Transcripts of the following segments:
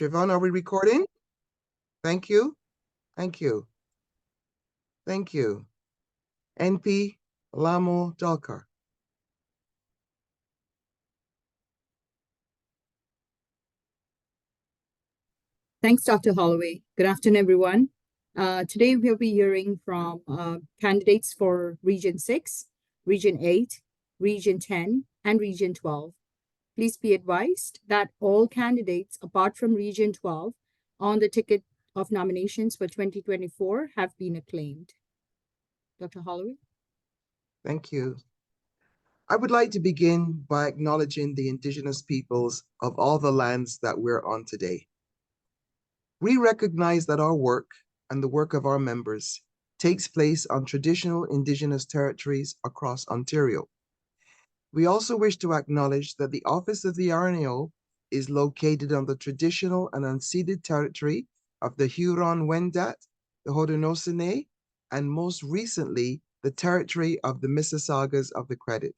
Trevon, are we recording? Thank you. Thank you. Thank you. NP Lamo Dalkar. Thanks, Dr. Holloway. Good afternoon, everyone. Today we'll be hearing from candidates for Region 6, Region 8, Region 10, and Region 12. Please be advised that all candidates, apart from Region 12, on the ticket of nominations for 2024 have been acclaimed. Dr. Holloway? Thank you. I would like to begin by acknowledging the indigenous peoples of all the lands that we're on today. We recognize that our work and the work of our members takes place on traditional indigenous territories across Ontario. We also wish to acknowledge that the office of the RNAO is located on the traditional and unceded territory of the Huron-Wendat, the Haudenosaunee, and most recently, the territory of the Mississaugas of the Credit.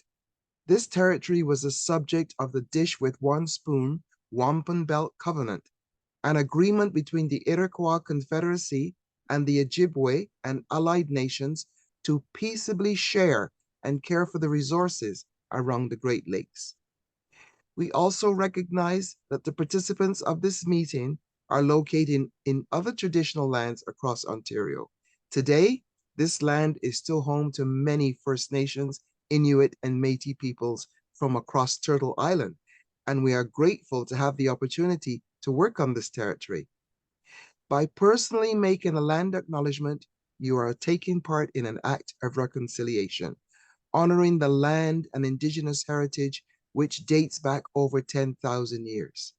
This territory was a subject of the Dish with One Spoon Wampum Belt Covenant, an agreement between the Iroquois Confederacy and the Ojibwe and allied nations to peaceably share and care for the resources around the Great Lakes. We also recognize that the participants of this meeting are located in other traditional lands across Ontario. Today, this land is still home to many First Nations, Inuit, and Métis peoples from across Turtle Island, and we are grateful to have the opportunity to work on this territory. By personally making a land acknowledgement, you are taking part in an act of reconciliation, honoring the land and Indigenous heritage which dates back over 10,000 years.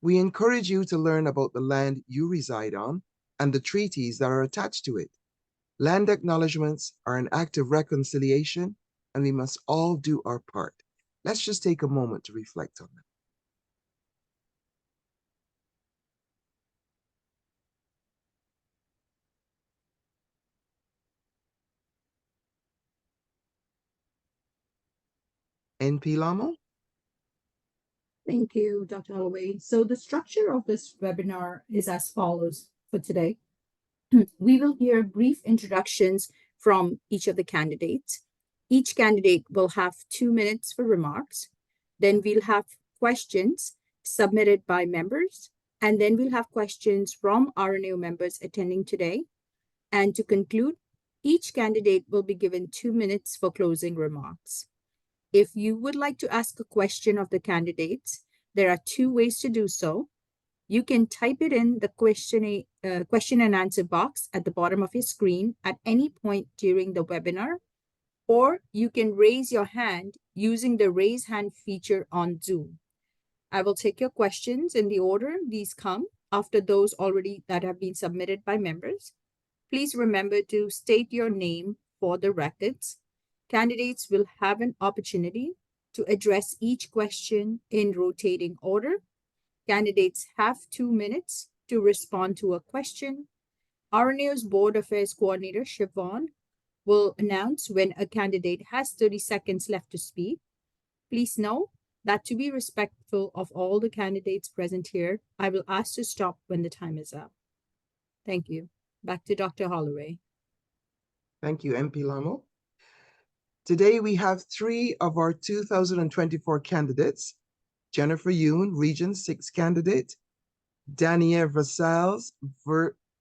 We encourage you to learn about the land you reside on and the treaties that are attached to it. Land acknowledgements are an act of reconciliation, and we must all do our part. Let's just take a moment to reflect on that. NP Lamo? Thank you, Dr. Holloway. So the structure of this webinar is as follows for today. We will hear brief introductions from each of the candidates. Each candidate will have 2 minutes for remarks. Then we'll have questions submitted by members. And then we'll have questions from RNAO members attending today. And to conclude, each candidate will be given 2 minutes for closing remarks. If you would like to ask a question of the candidates, there are 2 ways to do so. You can type it in the question and answer box at the bottom of your screen at any point during the webinar, or you can raise your hand using the raise hand feature on Zoom. I will take your questions in the order these come after those already that have been submitted by members. Please remember to state your name for the records. Candidates will have an opportunity to address each question in rotating order. Candidates have 2 minutes to respond to a question. RNAO's Board Affairs Coordinator, Siobhan, will announce when a candidate has 30 seconds left to speak. Please know that to be respectful of all the candidates present here, I will ask to stop when the time is up. Thank you. Back to Dr. Holloway. Thank you, NP Lamo. Today we have 3 of our 2024 candidates: Jennifer Yoon, Region 6 candidate; Dania Versailles,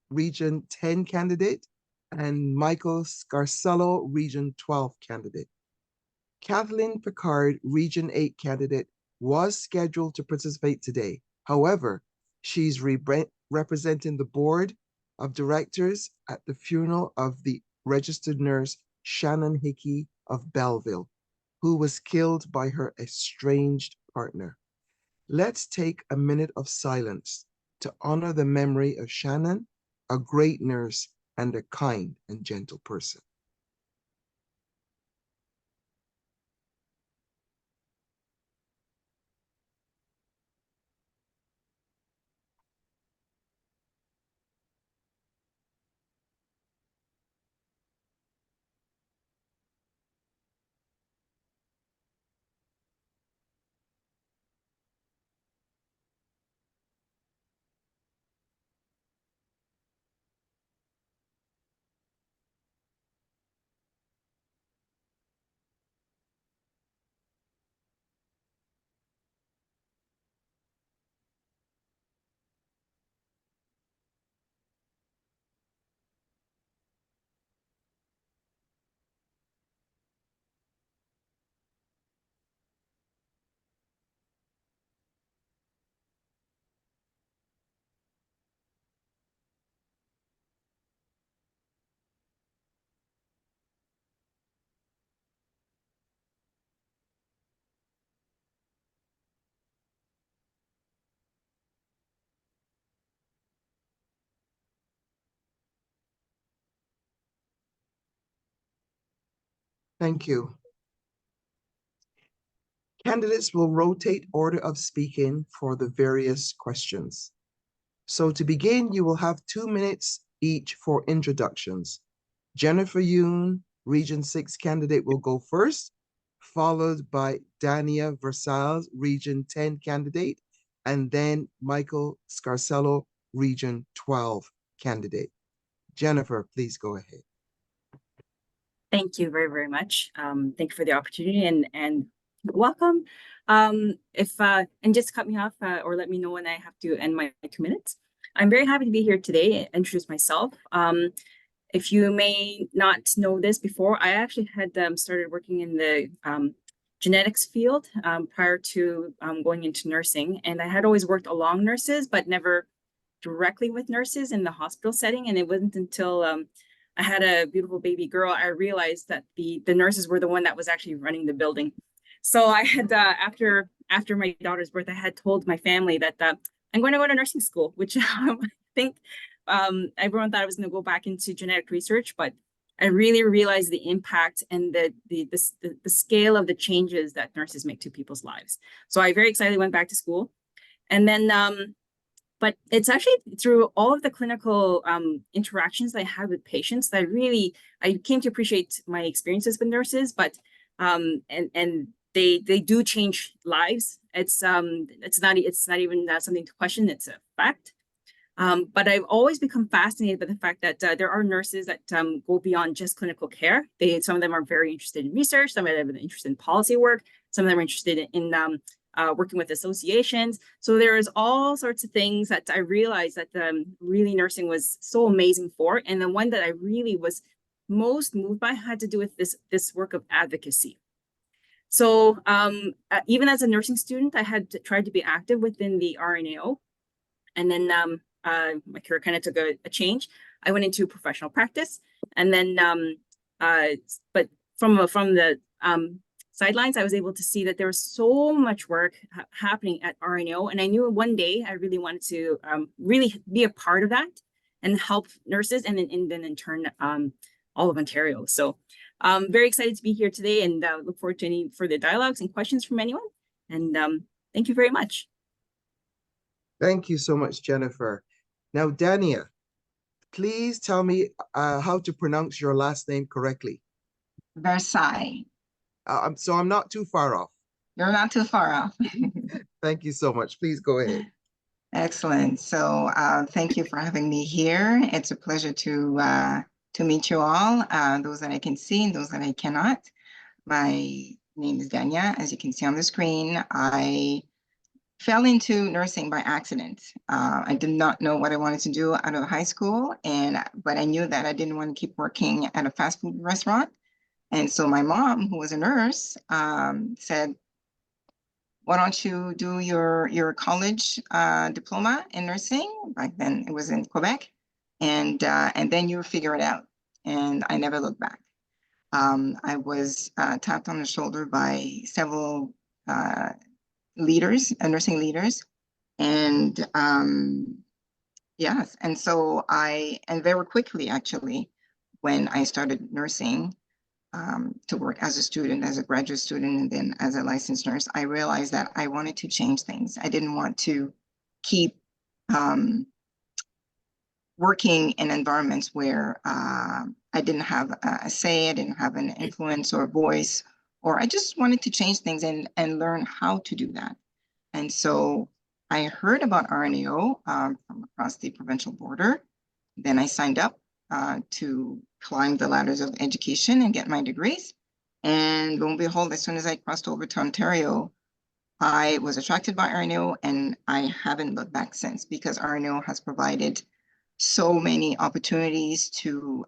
Region 10 candidate; and Michael Scarcello, Region 12 candidate. Kathleen Pikaart, Region 8 candidate, was scheduled to participate today. However, she's representing the board of directors at the funeral of the registered nurse Shannon Hickey of Belleville, who was killed by her estranged partner. Let's take a minute of silence to honor the memory of Shannon, a great nurse and a kind and gentle person. Thank you. Candidates will rotate order of speaking for the various questions. So to begin, you will have 2 minutes each for introductions. Jennifer Yoon, Region 6 candidate, will go first, followed by Dania Versailles, Region 10 candidate, and then Michael Scarcello, Region 12 candidate. Jennifer, please go ahead. Thank you very, very much. Thank you for the opportunity and welcome. And just cut me off or let me know when I have to end my 2 minutes. I'm very happy to be here today and introduce myself. If you may not know this before, I actually had started working in the genetics field prior to going into nursing. And I had always worked along nurses, but never directly with nurses in the hospital setting. And it wasn't until I had a beautiful baby girl, I realized that the nurses were the one that was actually running the building. So I had, after my daughter's birth, I had told my family that I'm going to go to nursing school, which I think everyone thought I was going to go back into genetic research, but I really realized the impact and the scale of the changes that nurses make to people's lives. So I very excitedly went back to school. And then but it's actually through all of the clinical interactions that I had with patients that I came to appreciate my experiences with nurses, but and they do change lives. It's not even something to question, it's a fact. But I've always become fascinated by the fact that there are nurses that go beyond just clinical care. Some of them are very interested in research, some of them are interested in policy work, some of them are interested in working with associations. So there's all sorts of things that I realized that really nursing was so amazing for. And the one that I really was most moved by had to do with this work of advocacy. So even as a nursing student, I had tried to be active within the RNAO. And then my career kind of took a change. I went into professional practice. And then, but from the sidelines, I was able to see that there was so much work happening at RNO. And I knew one day I really wanted to really be a part of that and help nurses and then in turn, all of Ontario. So I'm very excited to be here today and look forward to any further dialogues and questions from anyone. And thank you very much. Thank you so much, Jennifer. Now, Dania, please tell me how to pronounce your last name correctly. Versailles. So I'm not too far off. You're not too far off. Thank you so much. Please go ahead. Excellent. So thank you for having me here. It's a pleasure to meet you all, those that I can see and those that I cannot. My name is Dania. As you can see on the screen, I fell into nursing by accident. I did not know what I wanted to do out of high school, but I knew that I didn't want to keep working at a fast food restaurant. And so my mom, who was a nurse, said, why don't you do your college diploma in nursing? Back then it was in Quebec. And then you figure it out. And I never looked back. I was tapped on the shoulder by several leaders, nursing leaders. And yes, and so and very quickly actually, when I started nursing, to work as a student, as a graduate student, and then as a licensed nurse, I realized that I wanted to change things. I didn't want to keep working in environments where I didn't have a say, I didn't have an influence or a voice, or I just wanted to change things and learn how to do that. And so I heard about RNAO from across the provincial border. Then I signed up to climb the ladders of education and get my degrees. And lo and behold, as soon as I crossed over to Ontario, I was attracted by RNO, and I haven't looked back since, because RNO has provided so many opportunities to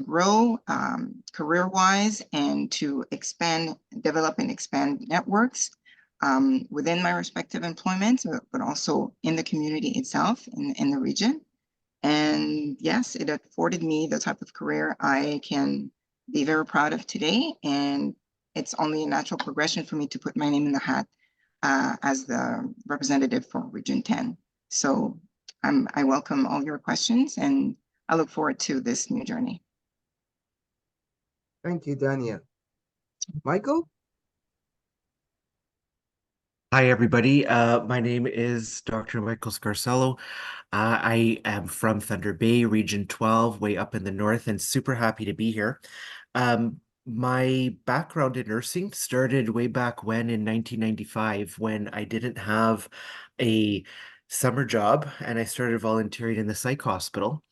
grow career-wise and to develop and expand networks within my respective employments, but also in the community itself, in the region. And yes, it afforded me the type of career I can be very proud of today. And it's only a natural progression for me to put my name in the hat as the representative for Region 10. So I welcome all your questions, and I look forward to this new journey. Thank you, Dania. Michael? Hi, everybody. My name is Dr. Michael Scarcello. I am from Thunder Bay, Region 12, way up in the north, and super happy to be here. My background in nursing started way back when in 1995, when I didn't have a summer job and I started volunteering in the psych hospital.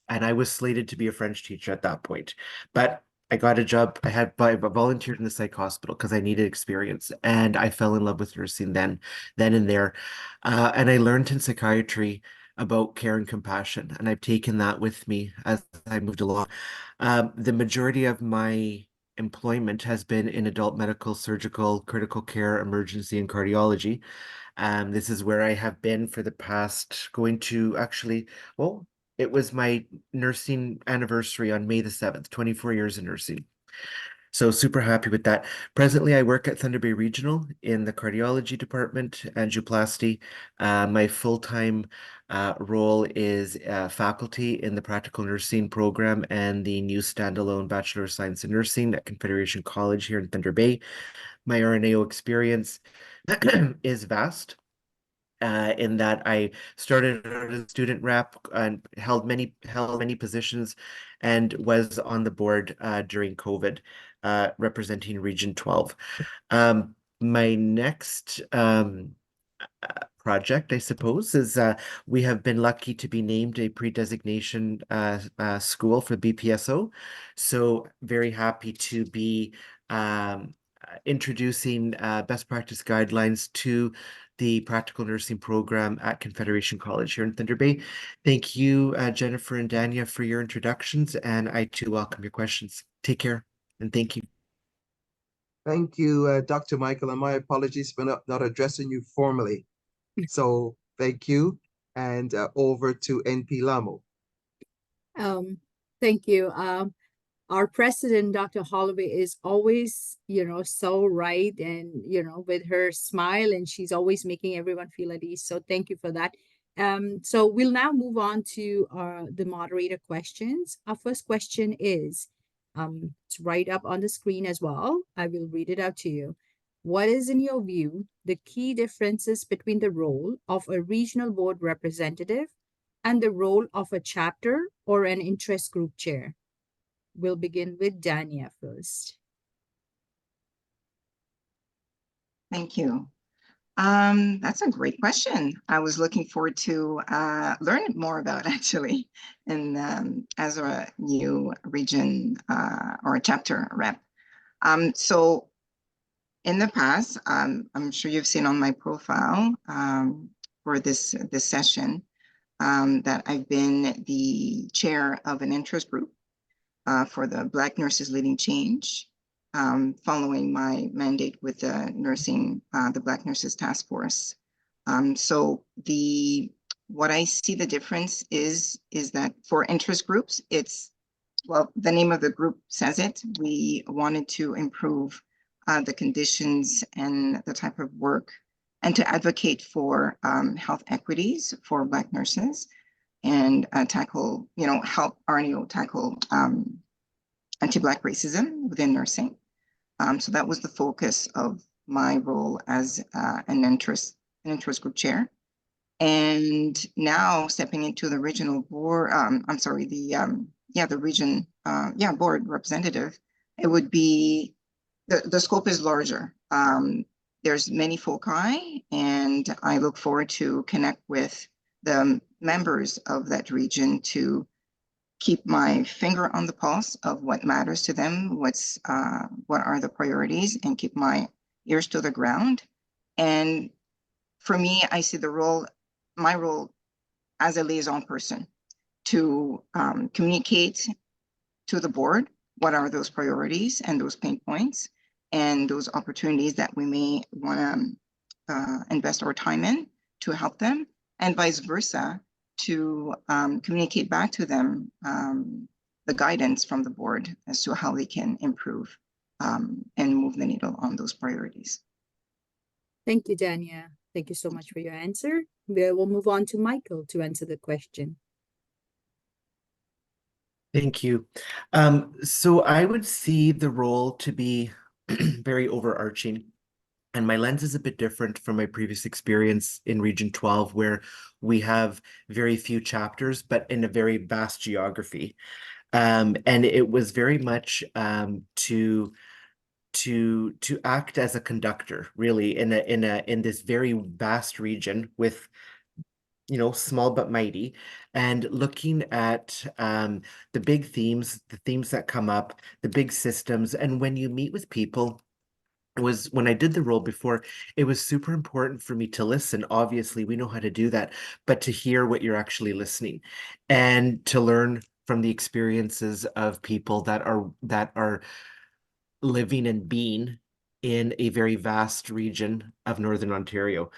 And I was slated to be a French teacher at that point. But I got a job. I volunteered in the psych hospital because I needed experience, and I fell in love with nursing then and there. And I learned in psychiatry about care and compassion, and I've taken that with me as I moved along. The majority of my employment has been in adult medical, surgical, critical care, emergency, and cardiology. This is where I have been for the past, going to actually, well, it was my nursing anniversary on May the 7th, 24 years in nursing. So super happy with that. Presently, I work at Thunder Bay Regional in the cardiology department, angioplasty. My full-time role is faculty in the practical nursing program and the new standalone Bachelor of Science in Nursing at Confederation College here in Thunder Bay. My RNAO experience is vast. In that I started as a student rep and held many positions, and was on the board during COVID, representing Region 12. My next project, I suppose, is we have been lucky to be named a pre-designation school for BPSO. So very happy to be introducing best practice guidelines to the practical nursing program at Confederation College here in Thunder Bay. Thank you, Jennifer and Dania, for your introductions, and I too welcome your questions. Take care, and thank you. Thank you, Dr. Michael, and my apologies for not addressing you formally. So thank you, and over to NP Lamo. Thank you. Our president, Dr. Holloway, is always, so right, and, with her smile, and she's always making everyone feel at ease. So thank you for that. So we'll now move on to the moderator questions. Our first question is, it's right up on the screen as well. I will read it out to you. What is, in your view, the key differences between the role of a regional board representative and the role of a chapter or an interest group chair? We'll begin with Dania first. Thank you. That's a great question. I was looking forward to learn more about, actually, and as a new region or a chapter rep. So in the past, I'm sure you've seen on my profile for this session that I've been the chair of an interest group for the Black Nurses Leading Change, following my mandate with the Black Nurses Task Force. So what I see the difference is that for interest groups, well, the name of the group says it. We wanted to improve the conditions and the type of work, and to advocate for health equities for Black nurses, and tackle, help RNAO tackle anti-Black racism within nursing. So that was the focus of my role as an interest group chair. And now stepping into the regional board, the region, board representative, it would be, the scope is larger. There's many foci, and I look forward to connect with the members of that region to keep my finger on the pulse of what matters to them, what are the priorities, and keep my ears to the ground. And for me, I see my role as a liaison person to communicate to the board what are those priorities and those pain points and those opportunities that we may want to invest our time in to help them, and vice versa, to communicate back to them the guidance from the board as to how they can improve and move the needle on those priorities. Thank you, Dania. Thank you so much for your answer. We'll move on to Michael to answer the question. Thank you. So I would see the role to be very overarching. And my lens is a bit different from my previous experience in Region 12, where we have very few chapters, but in a very vast geography. And it was very much to act as a conductor, really, in this very vast region with, you know, small but mighty, and looking at the big themes, the themes that come up, the big systems. And when you meet with people, it was when I did the role before, it was super important for me to listen. Obviously, we know how to do that, but to hear what you're actually listening and to learn from the experiences of people that are living and being in a very vast region of Northern Ontario.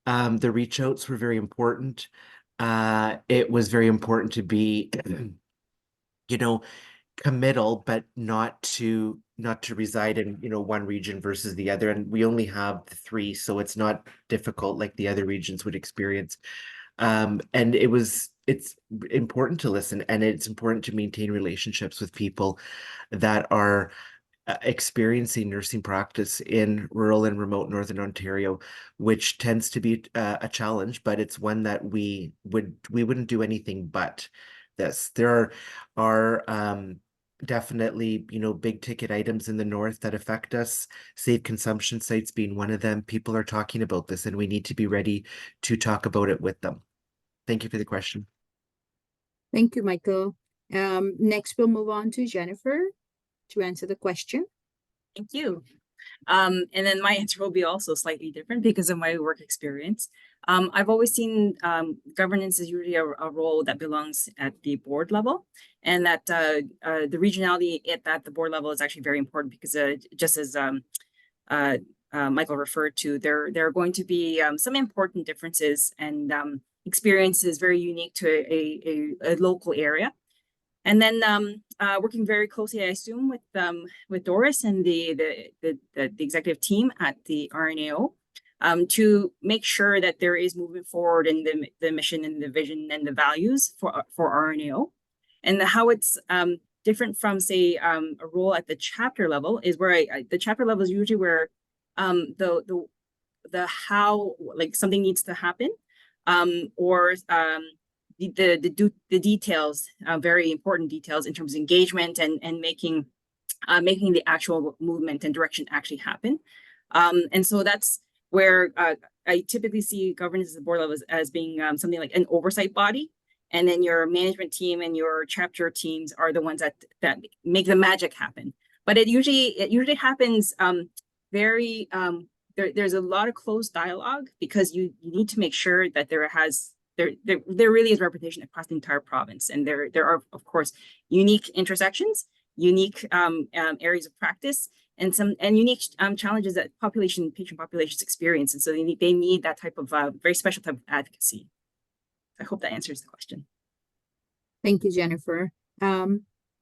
The reach outs were very important. It was very important to be, you know, committal, but not to reside in, you know, one region versus the other. And we only have three, so it's not difficult like the other regions would experience. And it's important to listen, and it's important to maintain relationships with people that are experiencing nursing practice in rural and remote Northern Ontario, which tends to be a challenge, but it's one that we wouldn't do anything but this. There are definitely, you know, big ticket items in the north that affect us, safe consumption sites being one of them. People are talking about this, and we need to be ready to talk about it with them. Thank you for the question. Thank you, Michael. Next, we'll move on to Jennifer to answer the question. Thank you. And then my answer will be also slightly different because of my work experience. I've always seen governance is usually a role that belongs at the board level, and that the regionality at the board level is actually very important because just as Michael referred to, there are going to be some important differences and experiences very unique to a local area. And then working very closely, I assume, with Doris and the executive team at the RNAO to make sure that there is movement forward in the mission and the vision and the values for RNAO, and how it's different from, say, a role at the chapter level is where the chapter level is usually where the how, like, something needs to happen, or the details, very important details in terms of engagement and making the actual movement and direction actually happen. And so that's where I typically see governance at the board level as being something like an oversight body. And then your management team and your chapter teams are the ones that make the magic happen. But it usually happens very there's a lot of closed dialogue, because you need to make sure that there really is representation across the entire province, and there are, of course, unique intersections, unique areas of practice, and unique challenges that patient populations experience, and so they need that type of very special type of advocacy. I hope that answers the question. Thank you, Jennifer.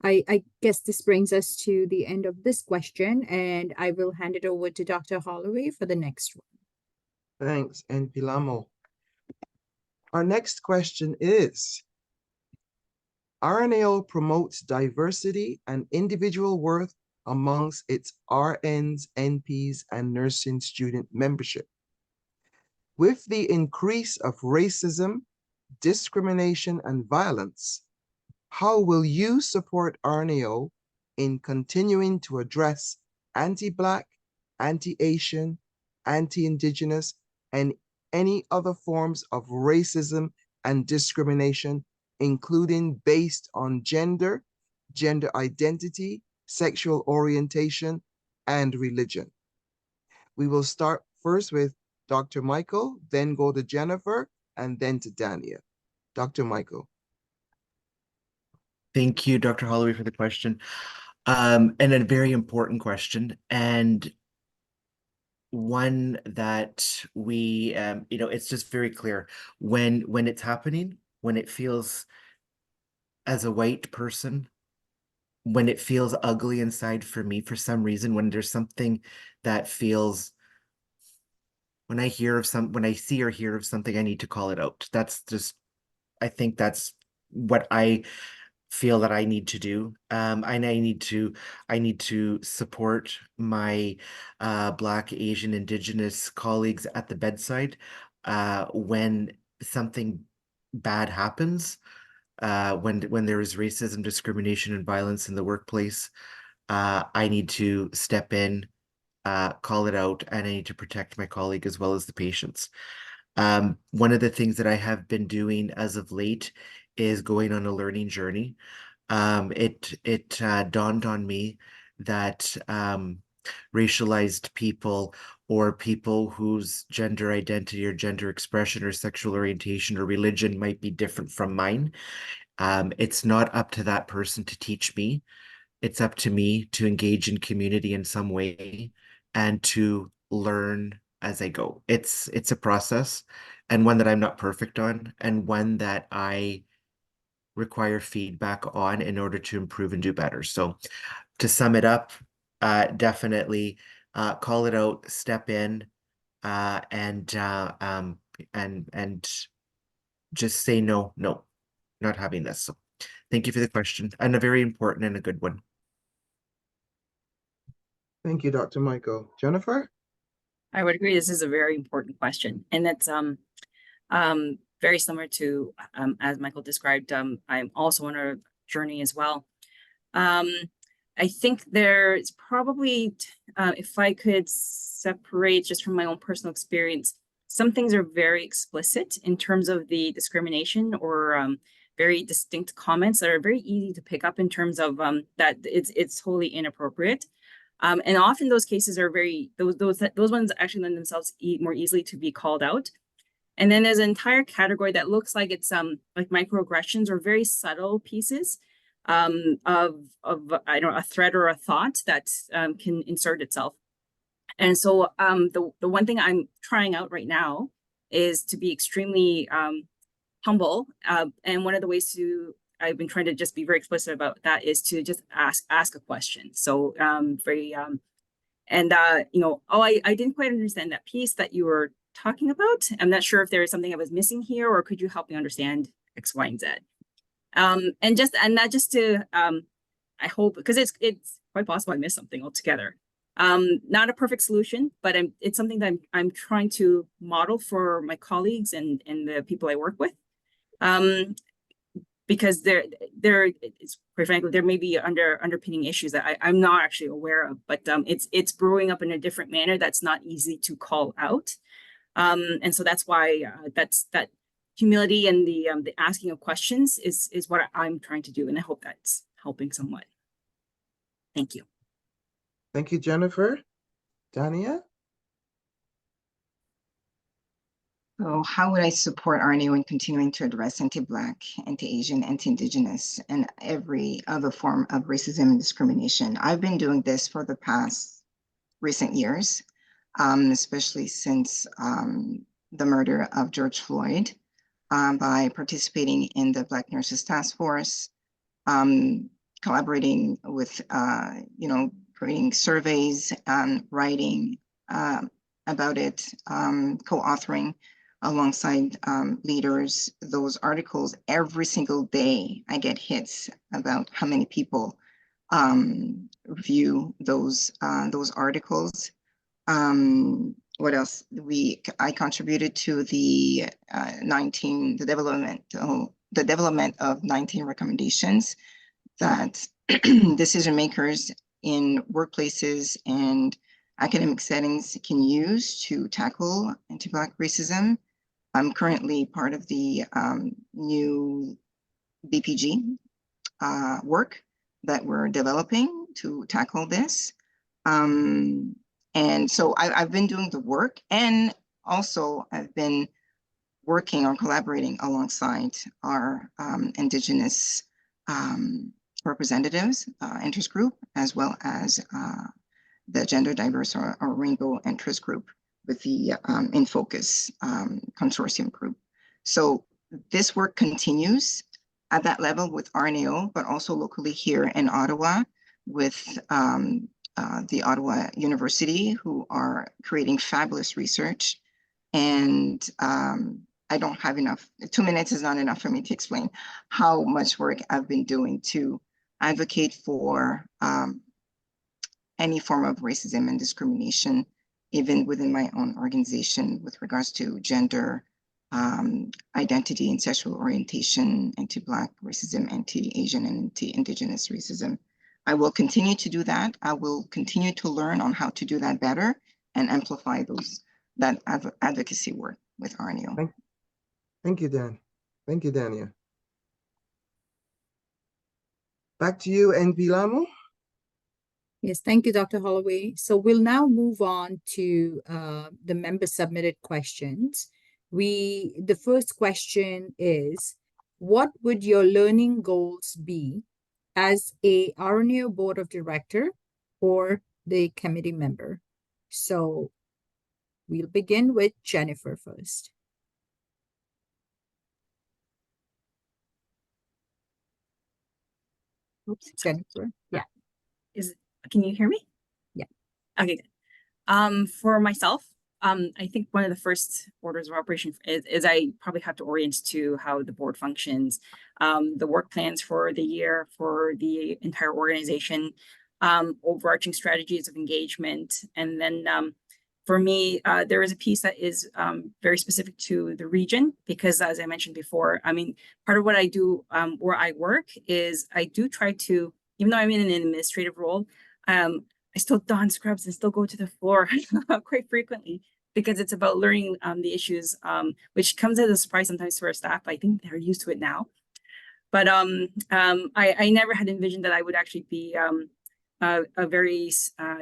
I guess this brings us to the end of this question, and I will hand it over to Dr. Holloway for the next one. Thanks, and Pilamo. Our next question is, RNAO promotes diversity and individual worth amongst its RNs, NPs, and nursing student membership. With the increase of racism, discrimination, and violence, how will you support RNAO in continuing to address anti-Black, anti-Asian, anti-Indigenous, and any other forms of racism and discrimination, including based on gender, gender identity, sexual orientation, and religion? We will start first with Dr. Michael, then go to Jennifer, and then to Dania. Dr. Michael. Thank you, Dr. Holloway, for the question. And a very important question, and one that we, you know, it's just very clear when it's happening, when it feels, as a white person, when it feels ugly inside for me for some reason, when there's something that feels, when I see or hear of something, I need to call it out. That's just, I think that's what I feel that I need to do. And I need to support my Black, Asian, Indigenous colleagues at the bedside when something bad happens, when there is racism, discrimination, and violence in the workplace. I need to step in, call it out, and I need to protect my colleague as well as the patients. One of the things that I have been doing as of late is going on a learning journey. It dawned on me that racialized people, or people whose gender identity or gender expression or sexual orientation or religion might be different from mine, it's not up to that person to teach me. It's up to me to engage in community in some way and to learn as I go. It's a process, and one that I'm not perfect on, and one that I require feedback on in order to improve and do better. So to sum it up, definitely call it out, step in, and just say no, not having this. So thank you for the question, and a very important and a good one. Thank you, Dr. Michael. Jennifer? I would agree. This is a very important question, and it's very similar to as Michael described. I'm also on a journey as well. I think there's probably, if I could separate just from my own personal experience, some things are very explicit in terms of the discrimination or very distinct comments that are very easy to pick up in terms of that it's totally inappropriate. And often those cases are those ones actually lend themselves more easily to be called out. And then there's an entire category that looks like it's like microaggressions or very subtle pieces of I don't know, a thread or a thought that can insert itself. And so the one thing I'm trying out right now is to be extremely humble. And one of the ways I've been trying to just be very explicit about that is to just ask a question. So you know, oh, I didn't quite understand that piece that you were talking about. I'm not sure if there is something I was missing here, or could you help me understand X, Y, and Z? And not just to I hope, because it's quite possible I missed something altogether. Not a perfect solution, but it's something that I'm trying to model for my colleagues and the people I work with. Because it's quite frankly, there may be underpinning issues that I'm not actually aware of, but it's brewing up in a different manner that's not easy to call out. And so that's why that humility and the asking of questions is what I'm trying to do, and I hope that's helping somewhat. Thank you. Thank you, Jennifer. Dania? So how would I support RNAO in continuing to address anti-Black, anti-Asian, anti-Indigenous, and every other form of racism and discrimination? I've been doing this for the past recent years, especially since the murder of George Floyd, by participating in the Black Nurses Task Force, collaborating with, you know, creating surveys, writing about it, co-authoring alongside leaders, those articles. Every single day I get hits about how many people view those articles. What else? I contributed to the development of 19 recommendations that decision makers in workplaces and academic settings can use to tackle anti-Black racism. I'm currently part of the new BPG work that we're developing to tackle this. And so I've been doing the work, and also I've been working or collaborating alongside our Indigenous representatives, interest group, as well as the Gender Diverse or Rainbow Interest Group with the In Focus Consortium group. So this work continues at that level with RNAO, but also locally here in Ottawa with the Ottawa University, who are creating fabulous research. And I don't have enough, 2 minutes is not enough for me to explain how much work I've been doing to advocate for any form of racism and discrimination, even within my own organization with regards to gender, identity and sexual orientation, anti-Black racism, anti-Asian and anti-Indigenous racism. I will continue to do that. I will continue to learn on how to do that better and amplify that advocacy work with RNU. Thank you, Dan. Thank you, Dania. Back to you, NV Lamo. Yes, thank you, Dr. Holloway. So we'll now move on to the member submitted questions. The first question is, what would your learning goals be as a RNU board of director or the committee member? So we'll begin with Jennifer first. Oops, Jennifer. Yeah. Can you hear me? Yeah. Okay, good. For myself, I think one of the first orders of operation is I probably have to orient to how the board functions, the work plans for the year, for the entire organization, overarching strategies of engagement. And then for me, there is a piece that is very specific to the region, because as I mentioned before, I mean, part of what I do where I work is I do try to, even though I'm in an administrative role, I still don scrubs and still go to the floor quite frequently, because it's about learning the issues, which comes as a surprise sometimes to our staff. I think they're used to it now. But I never had envisioned that I would actually be a very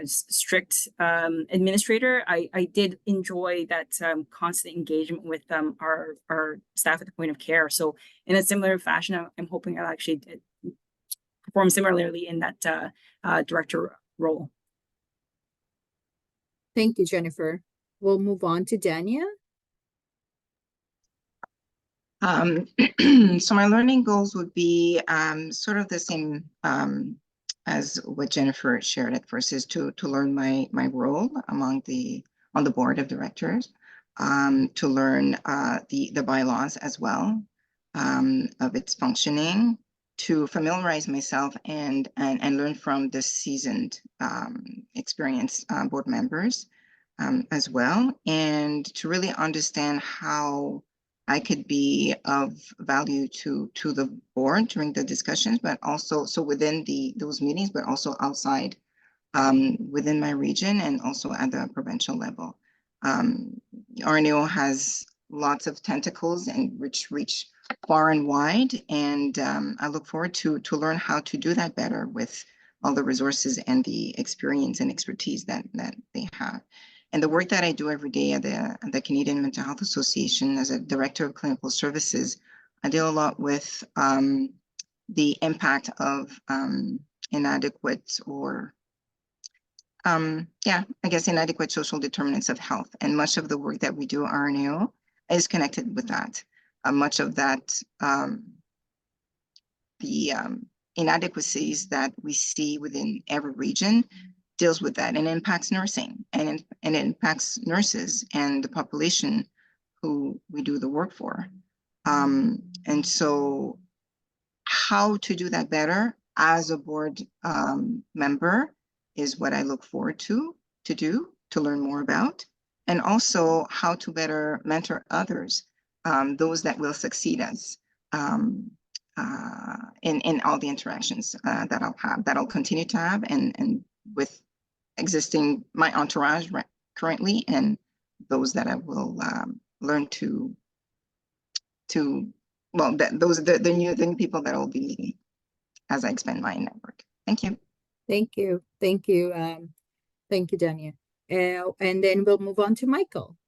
strict administrator. I did enjoy that constant engagement with our staff at the point of care. So in a similar fashion, I'm hoping I'll actually perform similarly in that director role. Thank you, Jennifer. We'll move on to Dania. So my learning goals would be sort of the same as what Jennifer shared at first, is to learn my role on the board of directors, to learn the bylaws as well, of its functioning, to familiarize myself and learn from the seasoned experienced board members as well, and to really understand how I could be of value to the board during the discussions, but also so within those meetings, but also outside within my region and also at the provincial level. RNO has lots of tentacles and which reach far and wide, and I look forward to learn how to do that better with all the resources and the experience and expertise that they have. And the work that I do every day at the Canadian Mental Health Association as a director of clinical services, I deal a lot with the impact of inadequate or, inadequate social determinants of health. And much of the work that we do at RNAO is connected with that. Much of that, the inadequacies that we see within every region deals with that and impacts nursing and it impacts nurses and the population who we do the work for. And so how to do that better as a board member is what I look forward to learn more about, and also how to better mentor others, those that will succeed us in all the interactions that I'll continue to have and with existing my entourage currently, and those that I will learn those are the new people that I will be meeting as I expand my network. Thank you. Thank you. Thank you. Thank you, Dania. And then we'll move on to Michael.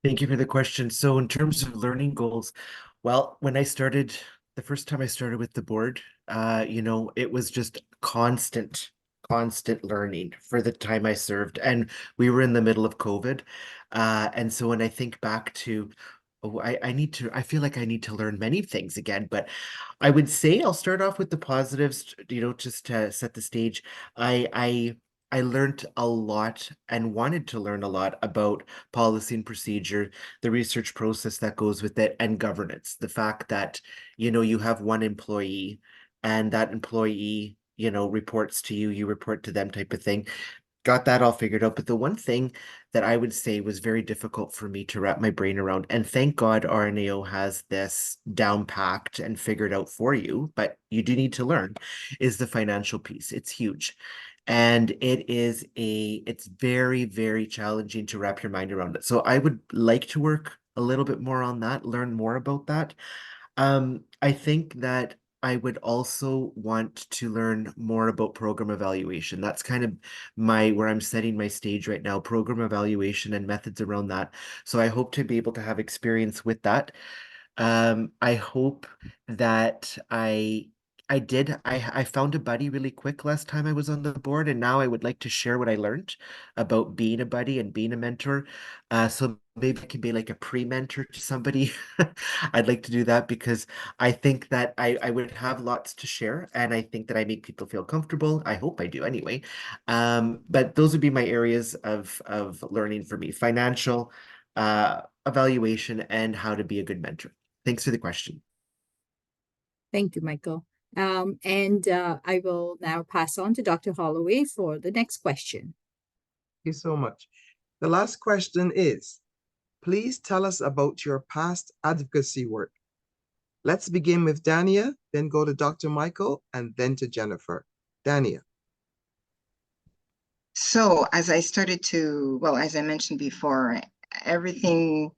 Thank you for the question. So in terms of learning goals, well, when I started, the first time I started with the board, it was just constant learning for the time I served. And we were in the middle of COVID. And so when I think back to, I feel like I need to learn many things again, but I would say I'll start off with the positives, just to set the stage. I I learned a lot and wanted to learn a lot about policy and procedure, the research process that goes with it, and governance. The fact that, you have one employee and that employee, reports to you, you report to them type of thing. Got that all figured out. But the one thing that I would say was very difficult for me to wrap my brain around, and thank God RNAO has this down packed and figured out for you, but you do need to learn, is the financial piece. It's huge. And it's very, very challenging to wrap your mind around it. So I would like to work a little bit more on that, learn more about that. I think that I would also want to learn more about program evaluation. That's kind of where I'm setting my stage right now, program evaluation and methods around that. So I hope to be able to have experience with that. I hope that I found a buddy really quick last time I was on the board, and now I would like to share what I learned about being a buddy and being a mentor. So maybe I can be like a pre-mentor to somebody. I'd like to do that because I think that I would have lots to share, and I think that I make people feel comfortable. I hope I do anyway. But those would be my areas of learning for me: financial, evaluation, and how to be a good mentor. Thanks for the question. Thank you, Michael. And I will now pass on to Dr. Holloway for the next question. Thank you so much. The last question is, please tell us about your past advocacy work. Let's begin with Dania, then go to Dr. Michael, and then to Jennifer. Dania. So as I started to, well, as I mentioned before, almost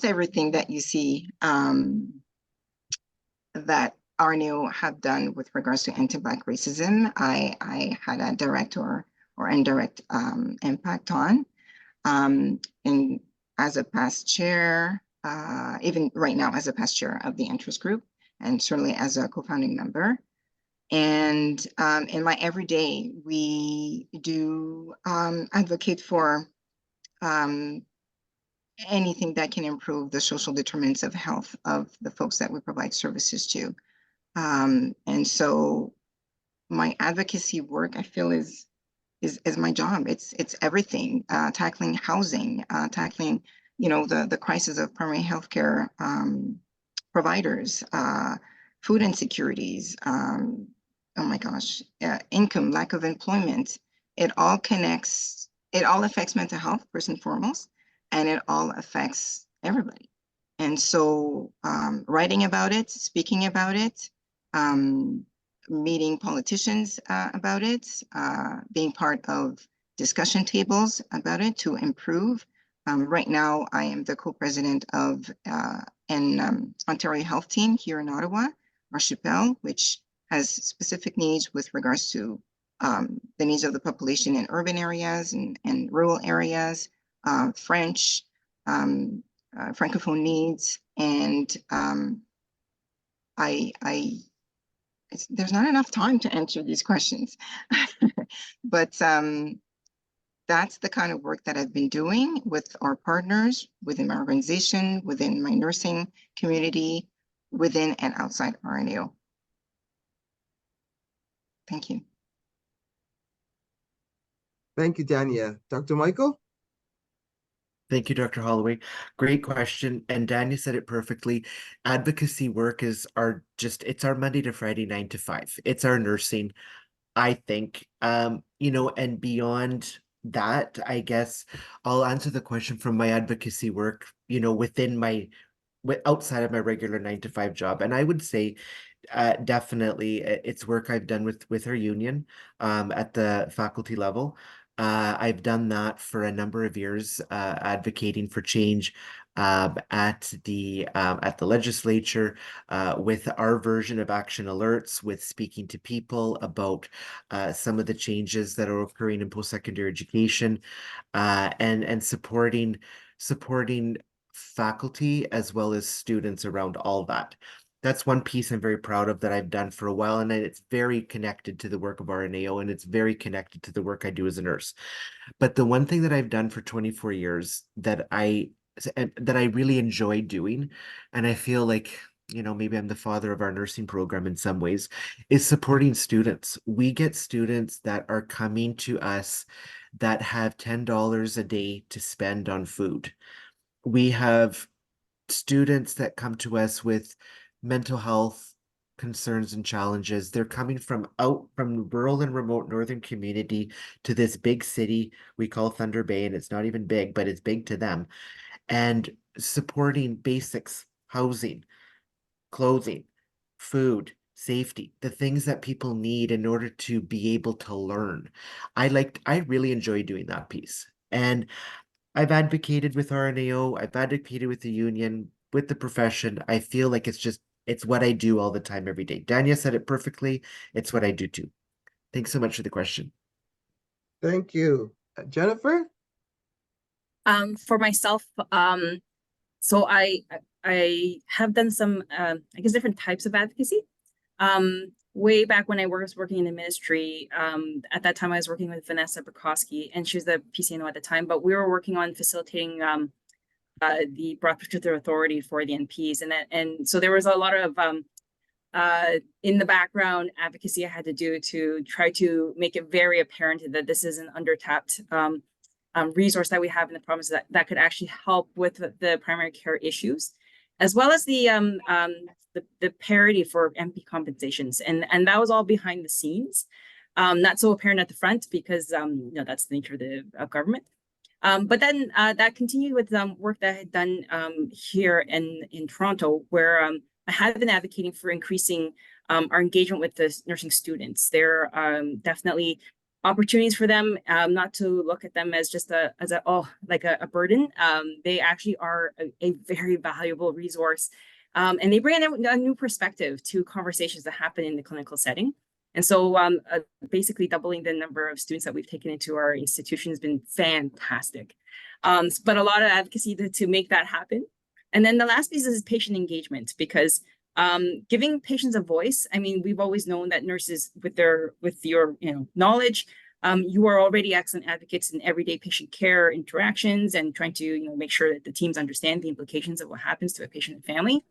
everything that you see that RNAO have done with regards to anti-Black racism, I had a direct or indirect impact on. And as a past chair, even right now as a past chair of the interest group, and certainly as a co-founding member. And in my everyday, we do advocate for anything that can improve the social determinants of health of the folks that we provide services to. And so my advocacy work, I feel, is my job. It's everything, tackling housing, tackling, the crisis of primary healthcare providers, food insecurities, oh my gosh, income, lack of employment. It all affects mental health first and foremost, and it all affects everybody. And so writing about it, speaking about it, meeting politicians about it, being part of discussion tables about it to improve. Right now, I am the co-president of an Ontario Health Team here in Ottawa, Archipel, which has specific needs with regards to the needs of the population in urban areas and rural areas, French, Francophone needs, and there's not enough time to answer these questions, but that's the kind of work that I've been doing with our partners, within my organization, within my nursing community, within and outside RNAO. Thank you. Thank you, Dania. Dr. Michael? Thank you, Dr. Holloway. Great question. And Dania said it perfectly. Advocacy work it's our Monday to Friday, 9 to 5. It's our nursing, I think. And beyond that, I guess I'll answer the question from my advocacy work, outside of my regular 9 to 5 job. And I would say definitely it's work I've done with our union at the faculty level. I've done that for a number of years, advocating for change at the legislature, with our version of action alerts, with speaking to people about some of the changes that are occurring in post-secondary education, and supporting faculty as well as students around all that. That's one piece I'm very proud of that I've done for a while, and it's very connected to the work of RNAO, and it's very connected to the work I do as a nurse. But the one thing that I've done for 24 years that I really enjoy doing, and I feel like maybe I'm the father of our nursing program in some ways, is supporting students. We get students that are coming to us that have $10 a day to spend on food. We have students that come to us with mental health concerns and challenges. They're coming from rural and remote northern community to this big city we call Thunder Bay, and it's not even big, but it's big to them. And supporting basics, housing, clothing, food, safety, the things that people need in order to be able to learn. I really enjoy doing that piece. And I've advocated with RNAO, I've advocated with the union, with the profession. I feel like it's what I do all the time, every day. Dania said it perfectly. It's what I do too. Thanks so much for the question. Thank you. Jennifer? For myself, so I have done some, I guess, different types of advocacy. Way back when I was working in the ministry, at that time I was working with Vanessa Bukowski, and she was the PCNO at the time, but we were working on facilitating the broad prescriptive authority for the NPs, and so there was a lot of in the background advocacy I had to do to try to make it very apparent that this is an undertapped resource that we have in the province that could actually help with the primary care issues, as well as the parity for MP compensations, and that was all behind the scenes, not so apparent at the front because that's the nature of the government. But then that continued with work that I had done here in Toronto, where I had been advocating for increasing our engagement with the nursing students. There are definitely opportunities for them, not to look at them as just a burden. They actually are a very valuable resource, and they bring a new perspective to conversations that happen in the clinical setting. And so basically doubling the number of students that we've taken into our institution has been fantastic. But a lot of advocacy to make that happen. And then the last piece is patient engagement, because giving patients a voice. I mean, we've always known that nurses, with your knowledge, you are already excellent advocates in everyday patient care interactions and trying to make sure that the teams understand the implications of what happens to a patient and family.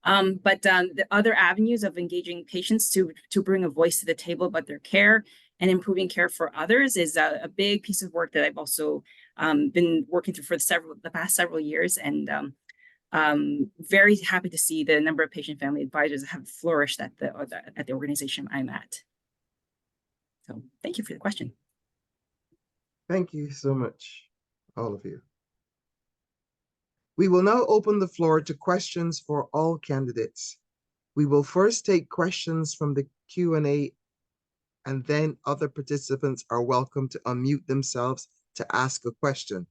But the other avenues of engaging patients to bring a voice to the table about their care and improving care for others is a big piece of work that I've also been working through for the past several years, and very happy to see the number of patient family advisors have flourished at the organization I'm at. So thank you for the question. Thank you so much, all of you. We will now open the floor to questions for all candidates. We will first take questions from the Q&A, and then other participants are welcome to unmute themselves to ask a question.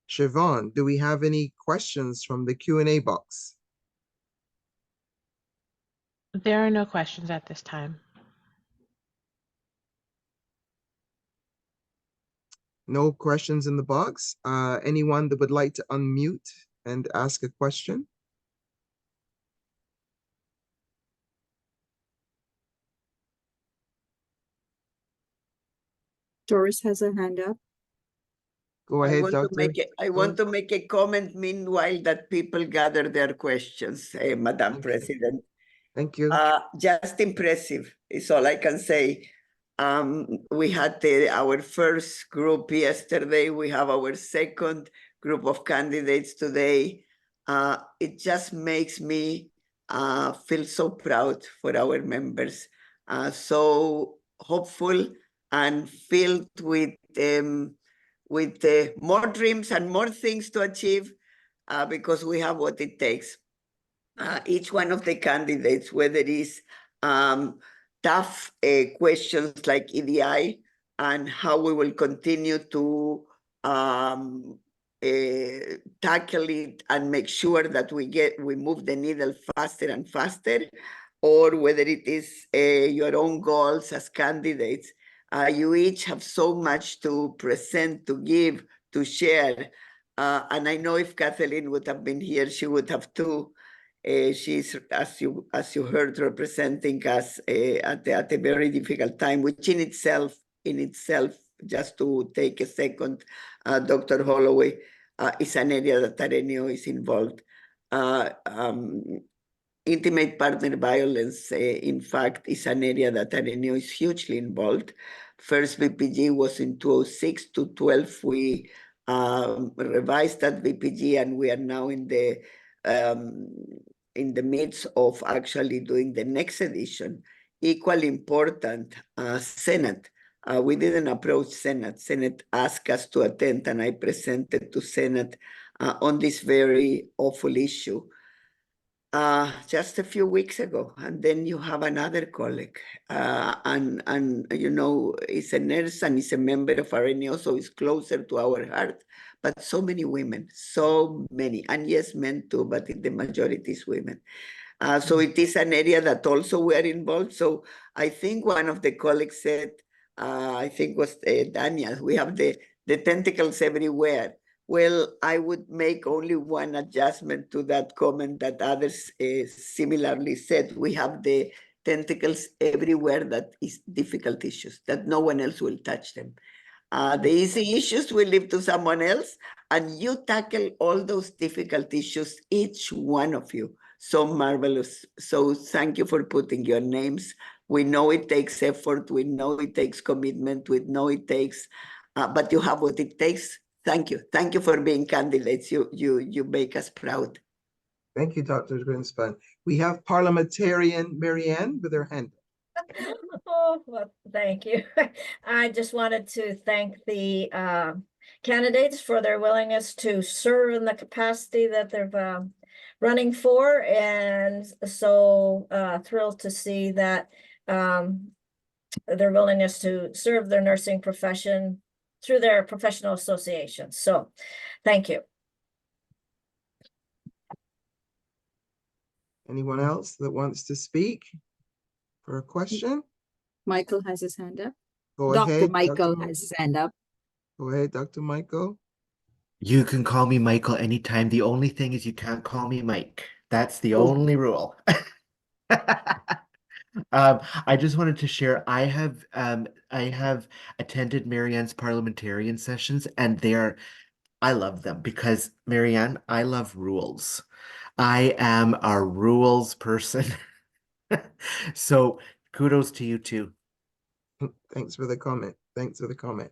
Siobhan, do we have any questions from the Q&A box? There are no questions at this time. No questions in the box. Anyone that would like to unmute and ask a question? Doris has a hand up. Go ahead, Doctor. I want to make a comment meanwhile that people gather their questions, Madam President. Thank you. Just impressive is all I can say. We had our first group yesterday. We have our second group of candidates today. It just makes me feel so proud for our members. So hopeful and filled with more dreams and more things to achieve, because we have what it takes. Each one of the candidates, whether it's tough questions like EDI and how we will continue to tackle it and make sure that we move the needle faster and faster, or whether it is your own goals as candidates. You each have so much to present, to give, to share. And I know if Kathleen would have been here, she would have too. She's, as you heard, representing us at a very difficult time, which in itself, just to take a second, Dr. Holloway, is an area that RNAO is involved. intimate partner violence, in fact, is an area that Ateneo is hugely involved. First VPG was in 2006 to 12. We revised that VPG, and we are now in the midst of actually doing the next edition. Equally important, Senate. We didn't approach Senate. Senate asked us to attend, and I presented to Senate on this very awful issue just a few weeks ago. And then you have another colleague, and you know, is a nurse and is a member of RNO, so it's closer to our heart. But so many women, so many, and yes, men too, but the majority is women. So it is an area that also we are involved. So I think one of the colleagues said, I think was Dania, we have the tentacles everywhere. Well, I would make only one adjustment to that comment that others similarly said. We have the tentacles everywhere that is difficult issues, that no one else will touch them. The easy issues will leave to someone else, and you tackle all those difficult issues, each one of you. So marvelous. So thank you for putting your names. We know it takes effort. We know it takes commitment. We know it takes, but you have what it takes. Thank you. Thank you for being candidates. You make us proud. Thank you, Dr. Greenspan. We have parliamentarian Marianne with her hand. Oh, well, thank you. I just wanted to thank the candidates for their willingness to serve in the capacity that they're running for, and so thrilled to see that their willingness to serve their nursing profession through their professional associations. So thank you. Anyone else that wants to speak for a question? Michael has his hand up. Go Dr. ahead. Michael has his hand up. Go ahead, Dr. Michael. You can call me Michael anytime. The only thing is you can't call me Mike. That's the only rule. I just wanted to share, I have attended Marianne's parliamentarian sessions, and I love them because, Marianne, I love rules. I am a rules person. So kudos to you too. Thanks for the comment. Thanks for the comment.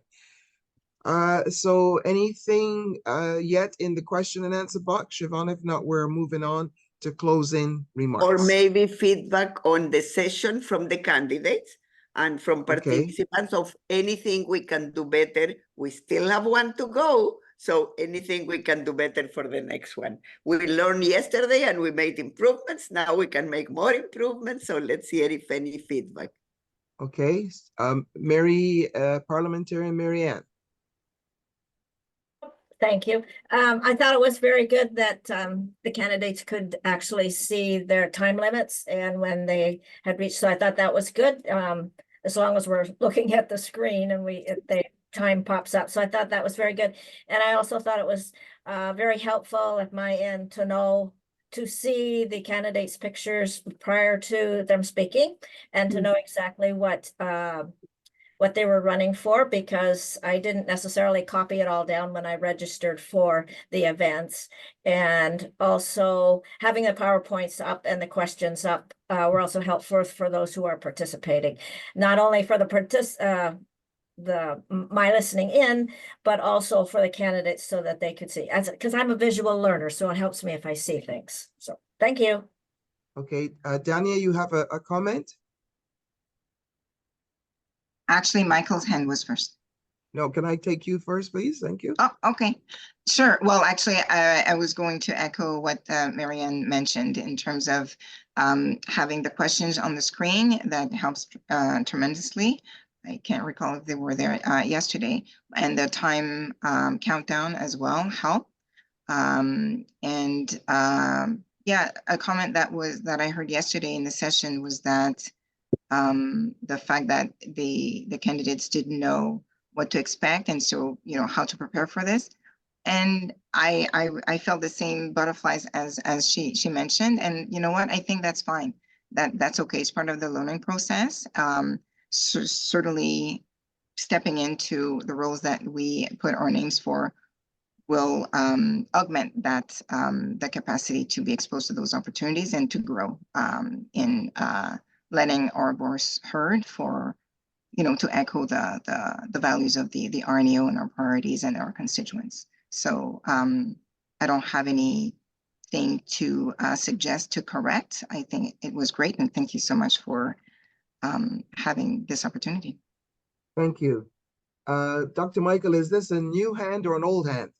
So anything yet in the question and answer box, Siobhan? If not, we're moving on to closing remarks. Or maybe feedback on the session from the candidates and from participants of anything we can do better. We still have one to go. So anything we can do better for the next one. We learned yesterday and we made improvements. Now we can make more improvements. So let's hear if any feedback. Okay. Parliamentarian Marianne. Thank you. I thought it was very good that the candidates could actually see their time limits and when they had reached. So I thought that was good, as long as we're looking at the screen and the time pops up. So I thought that was very good. And I also thought it was very helpful at my end to see the candidates' pictures prior to them speaking and to know exactly what they were running for, because I didn't necessarily copy it all down when I registered for the events. And also having the PowerPoints up and the questions up were also helpful for those who are participating, not only for my listening in, but also for the candidates so that they could see, because I'm a visual learner, so it helps me if I see things. So thank you. Okay, Dania, you have a comment? Actually, Michael's hand was first. No, can I take you first, please? Thank you. Oh, okay. Sure. Well, actually, I was going to echo what Marianne mentioned in terms of having the questions on the screen. That helps tremendously. I can't recall if they were there yesterday. And the time countdown as well help. Yeah, a comment that I heard yesterday in the session was that the fact that the candidates didn't know what to expect, and so how to prepare for this. And I felt the same butterflies as she mentioned, and you know what, I think that's fine. That's okay. It's part of the learning process. Certainly stepping into the roles that we put our names for will augment that the capacity to be exposed to those opportunities and to grow in letting our voice heard for, to echo the values of the RNAO and our priorities and our constituents. So I don't have anything to suggest to correct. I think it was great, and thank you so much for having this opportunity. Thank you. Dr. Michael, is this a new hand or an old hand?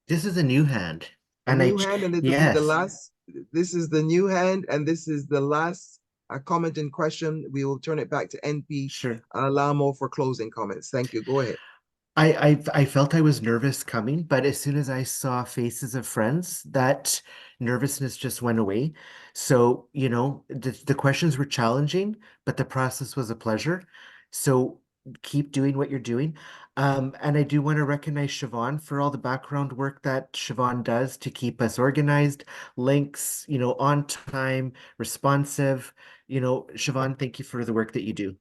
This is a new hand. A new hand, and it'll be the yes. last. This is the new hand, and this is the last comment and question. We will turn it back to NP Sure. Lamo for closing comments. Thank you. Go ahead. I felt I was nervous coming, but as soon as I saw faces of friends, that nervousness just went away. So, the questions were challenging, but the process was a pleasure. So keep doing what you're doing. And I do want to recognize Siobhan for all the background work that Siobhan does to keep us organized, links, on time, responsive. Siobhan, thank you for the work that you do.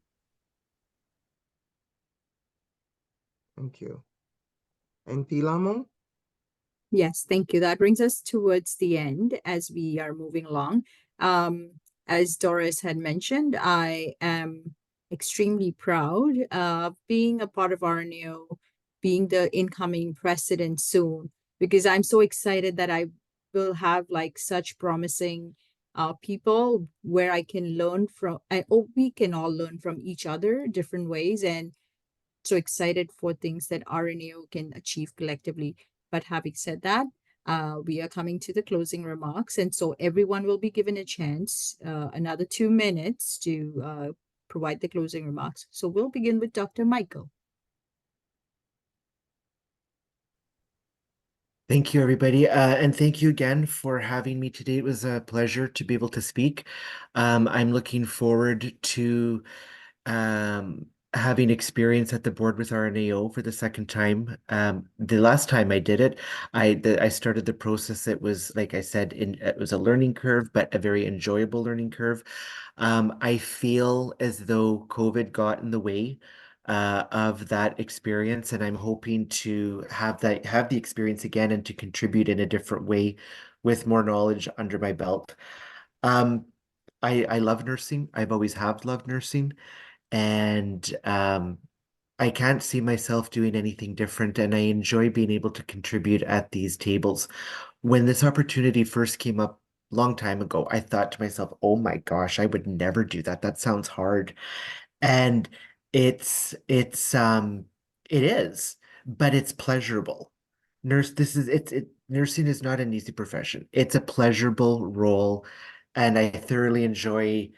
Thank you. NP Lamo? Yes, thank you. That brings us towards the end as we are moving along. As Doris had mentioned, I am extremely proud of being a part of RNAO, being the incoming president soon, because I'm so excited that I will have like such promising people where I can learn from, we can all learn from each other different ways, and so excited for things that RNAO can achieve collectively. But having said that, we are coming to the closing remarks. And so everyone will be given a chance, another 2 minutes to provide the closing remarks. So we'll begin with Dr. Michael. Thank you, everybody. And thank you again for having me today. It was a pleasure to be able to speak. I'm looking forward to having experience at the board with RNAO for the second time. The last time I did it, I started the process. It was, like I said, it was a learning curve, but a very enjoyable learning curve. I feel as though COVID got in the way of that experience, and I'm hoping to have the experience again and to contribute in a different way with more knowledge under my belt. I love nursing. I've always have loved nursing, and I can't see myself doing anything different, and I enjoy being able to contribute at these tables. When this opportunity first came up a long time ago, I thought to myself, oh my gosh, I would never do that. That sounds hard. And it is, but it's pleasurable. Nursing is not an easy profession. It's a pleasurable role, and I thoroughly enjoyed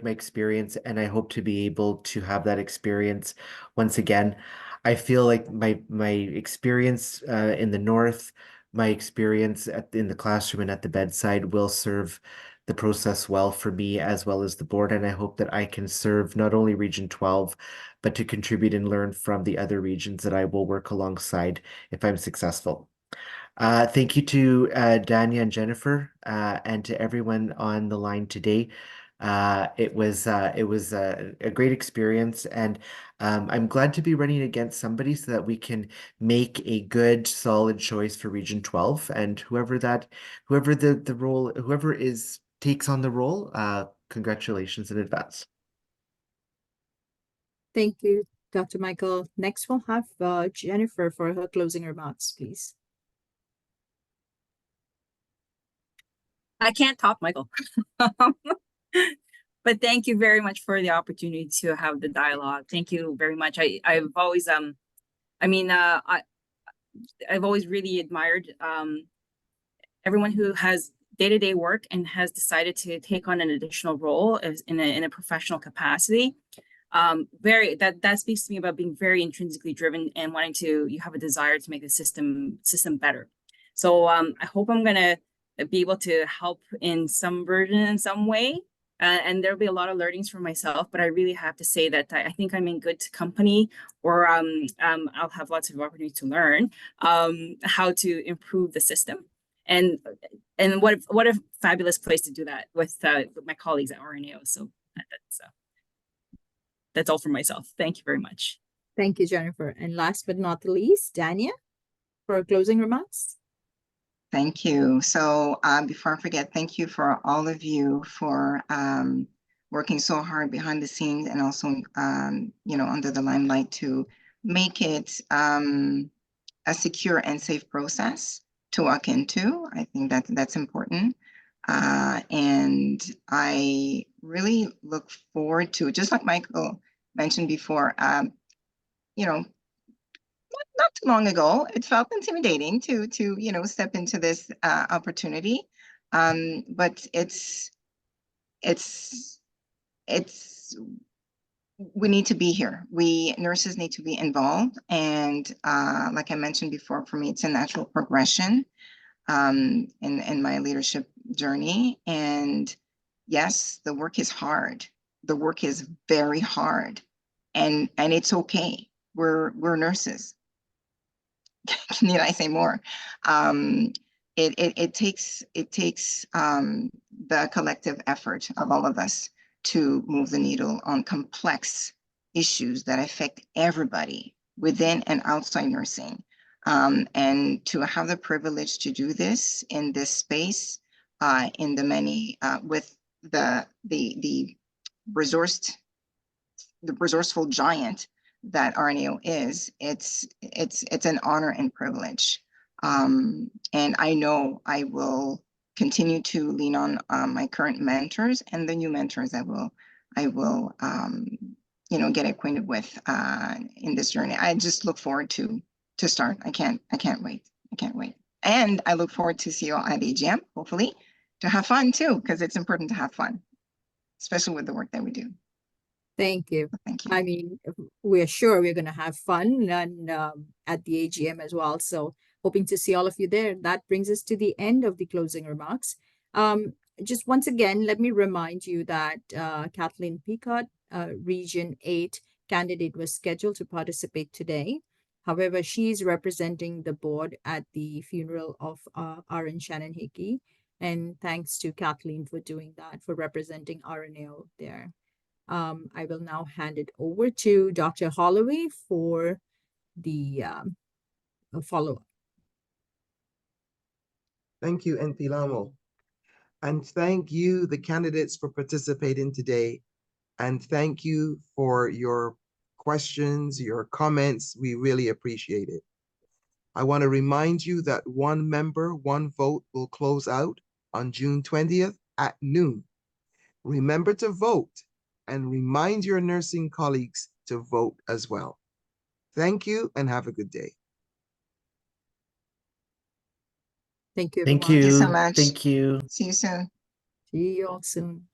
my experience, and I hope to be able to have that experience once again. I feel like my experience in the North, my experience in the classroom and at the bedside will serve the process well for me as well as the board, and I hope that I can serve not only Region 12, but to contribute and learn from the other regions that I will work alongside if I'm successful. Thank you to Dania and Jennifer and to everyone on the line today. It was a great experience, and I'm glad to be running against somebody so that we can make a good, solid choice for Region 12, and whoever takes on the role, congratulations in advance. Thank you, Dr. Michael. Next, we'll have Jennifer for her closing remarks, please. I can't top Michael. But thank you very much for the opportunity to have the dialogue. Thank you very much. I've always I've always really admired everyone who has day-to-day work and has decided to take on an additional role in a professional capacity. That speaks to me about being very intrinsically driven and you have a desire to make the system better. So I hope I'm gonna be able to help in some version in some way. And there'll be a lot of learnings for myself, but I really have to say that I think I'm in good company, or I'll have lots of opportunity to learn how to improve the system. And what a fabulous place to do that with my colleagues at RNAO. So that's all for myself. Thank you very much. Thank you, Jennifer. And last but not the least, Dania. for closing remarks. Thank you. So before I forget, thank you for all of you for working so hard behind the scenes and also, under the limelight to make it a secure and safe process to walk into. I think that's important. And I really look forward to, just like Michael mentioned before, not too long ago, it felt intimidating to step into this opportunity. But it's we need to be here. We nurses need to be involved. And like I mentioned before, for me, it's a natural progression in my leadership journey. And yes, the work is hard. The work is very hard, and it's okay. We're nurses. Need I say more? It takes the collective effort of all of us to move the needle on complex issues that affect everybody within and outside nursing. And to have the privilege to do this in this space, in the many with the resourceful giant that RNAO is, it's an honor and privilege. And I know I will continue to lean on my current mentors and the new mentors I will get acquainted with in this journey. I just look forward to start. I can't wait. I can't wait. And I look forward to see you all at AGM, hopefully, to have fun too, because it's important to have fun, especially with the work that we do. Thank you. Thank you. I mean, we're sure we're going to have fun and at the AGM as well. So hoping to see all of you there. That brings us to the end of the closing remarks. Just once again, let me remind you that Kathleen Pikaart, Region 8 candidate, was scheduled to participate today. However, she's representing the board at the funeral of RN Shannon Hickey. And thanks to Kathleen for doing that, for representing RNAO there. I will now hand it over to Dr. Holloway for the follow-up. Thank you, NP Lamo. And thank you, the candidates, for participating today. And thank you for your questions, your comments. We really appreciate it. I want to remind you that one member, one vote will close out on June 20th at noon. Remember to vote and remind your nursing colleagues to vote as well. Thank you and have a good day. Thank you, Thank everyone. you. Thank you so much. Thank you. See you soon. See you all soon.